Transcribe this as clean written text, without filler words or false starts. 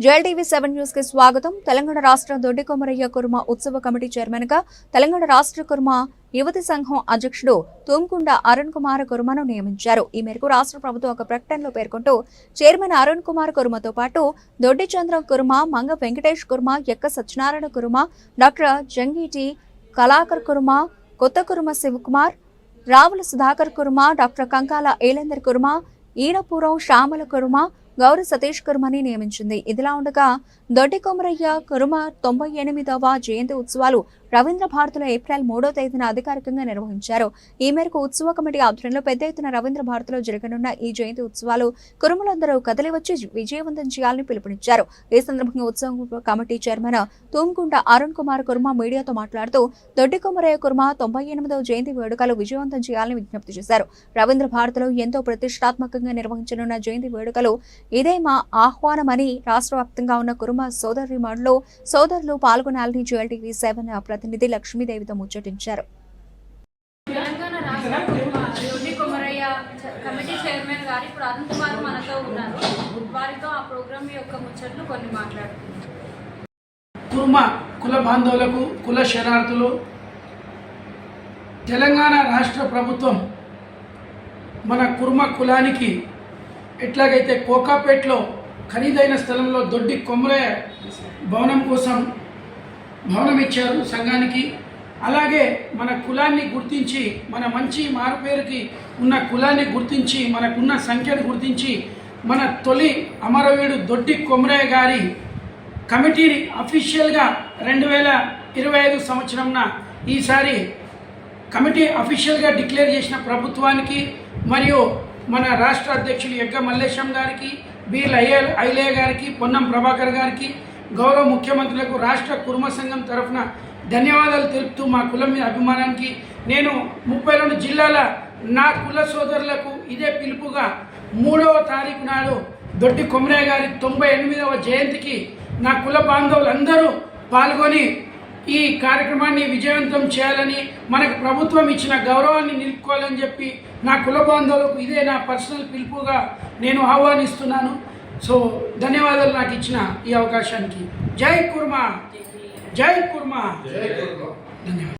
JLTV 7 news కి స్వాగతం. తెలంగాణ రాష్ట్ర దొడ్డి కొమరయ్య కుర్మ ఉత్సవ కమిటీ చైర్మన్ గా తెలంగాణ రాష్ట్ర కుర్మ యువతి సంఘం అధ్యక్షుడు తుమ్కుండ అరుణ్ కుమార్ కుర్మను నియమించారు. ఈ మేరకు రాష్ట్ర ప్రభుత్వం ఒక ప్రకటనలో పేర్కొంటూ చైర్మన్ అరుణ్ కుమార్ కుర్మతో పాటు దొడ్డి చంద్ర కుర్మ, మంగ వెంకటేష్ కుర్మ, ఎక్క సత్యనారాయణ కుర్మ, డాక్టర్ జంగీటి కళాకర్ కుర్మ, కొత్త కుర్మ శివకుమార్, రావుల సుధాకర్ కుర్మ, డాక్టర్ కంకాల ఏలేందర్ కుర్మ, ఈనపురం శ్యామల కుర్మ, గౌరీ సతీష్ కుర్మని నియమించింది. ఇదిలా ఉండగా దొడ్డి కొమరయ్య కుర్మ 98వ జయంతి ఉత్సవాలు రవీంద్ర భారతిలో ఏప్రిల్ 3వ తేదీన అధికారికంగా నిర్వహించారు. ఈ మేరకు ఉత్సవ కమిటీ ఆధ్వర్యంలో పెద్ద ఎత్తున రవీంద్ర భారతిలో జరగనున్న ఈ జయంతి ఉత్సవాలు కురుమలందరూ కదలివచ్చి విజయవంతం చేయాలని పిలుపునిచ్చారు. ఈ సందర్భంగా ఉత్సవ కమిటీ చైర్మన్ తుమ్కుండ అరుణ్ కుమార్ కుర్మ మీడియాతో మాట్లాడుతూ దొడ్డి కొమరయ్య కుర్మ 98వ జయంతి వేడుకలు విజయవంతం చేయాలని విజ్ఞప్తి చేశారు. రవీంద్ర భారతిలో ఎంతో ప్రతిష్టాత్మకంగా నిర్వహించనున్న జయంతి వేడుకలు ఇదే మా ఆహ్వానమని రాష్ట్ర వ్యాప్తంగా ఉన్న కుర్మ సోదరులు పాల్గొనాలని JLTV 7 ప్రతినిధి లక్ష్మీదేవితో ముచ్చటించారు. తెలంగాణ రాష్ట్ర దొడ్డి కొమరయ్య కమిటీ చైర్మన్ గారు ఇప్పుడు అరుణ్ కుమార్ మనతో ఉన్నారు. వారితో ఆ ప్రోగ్రామ్ యొక్క ముచ్చట్లు కొన్ని మాట్లాడుతున్నారు. కుర్మ కుల బాంధవులకు, కుల శరణార్థులు, తెలంగాణ రాష్ట్ర ప్రభుత్వం మన కుర్మ కులానికి ఎట్లాగైతే కోకాపేటలో ఖరీదైన స్థలంలో దొడ్డి కొమరయ్య భవనం కోసం భవనం ఇచ్చారు సంఘానికి, అలాగే మన కులాన్ని గుర్తించి, మన మంచి మారుపేరుకి ఉన్న కులాన్ని గుర్తించి, మనకున్న సంఖ్యను గుర్తించి మన తొలి అమరవీరుడు దొడ్డి కొమరయ్య గారి కమిటీని అఫీషియల్గా 2025 సంవత్సరంన ఈసారి కమిటీ అఫీషియల్గా డిక్లేర్ చేసిన ప్రభుత్వానికి మరియు మన రాష్ట్ర అధ్యక్షులు ఎగ్గ మల్లేశం గారికి, బి ఐలయ్య గారికి, పొన్నం ప్రభాకర్ గారికి, గౌరవ ముఖ్యమంత్రులకు రాష్ట్ర కుర్మ సంఘం తరఫున ధన్యవాదాలు తెలుపుతూ మా కులం మీద అభిమానానికి నేను 32 జిల్లాల నా కుల సోదరులకు ఇదే పిలుపుగా 3వ తారీఖు నాడు దొడ్డి కొమరయ్య గారి 98వ జయంతికి నా కుల బాంధవులందరూ పాల్గొని ఈ కార్యక్రమాన్ని విజయవంతం చేయాలని, మనకు ప్రభుత్వం ఇచ్చిన గౌరవాన్ని నిలుపుకోవాలని చెప్పి నా కుల బాంధవులకు ఇదే నా పర్సనల్ పిలుపుగా నేను ఆహ్వానిస్తున్నాను. సో ధన్యవాదాలు నాకు ఇచ్చిన ఈ అవకాశానికి. జై కుర్మ, జై కుర్మ, ధన్యవాదాలు.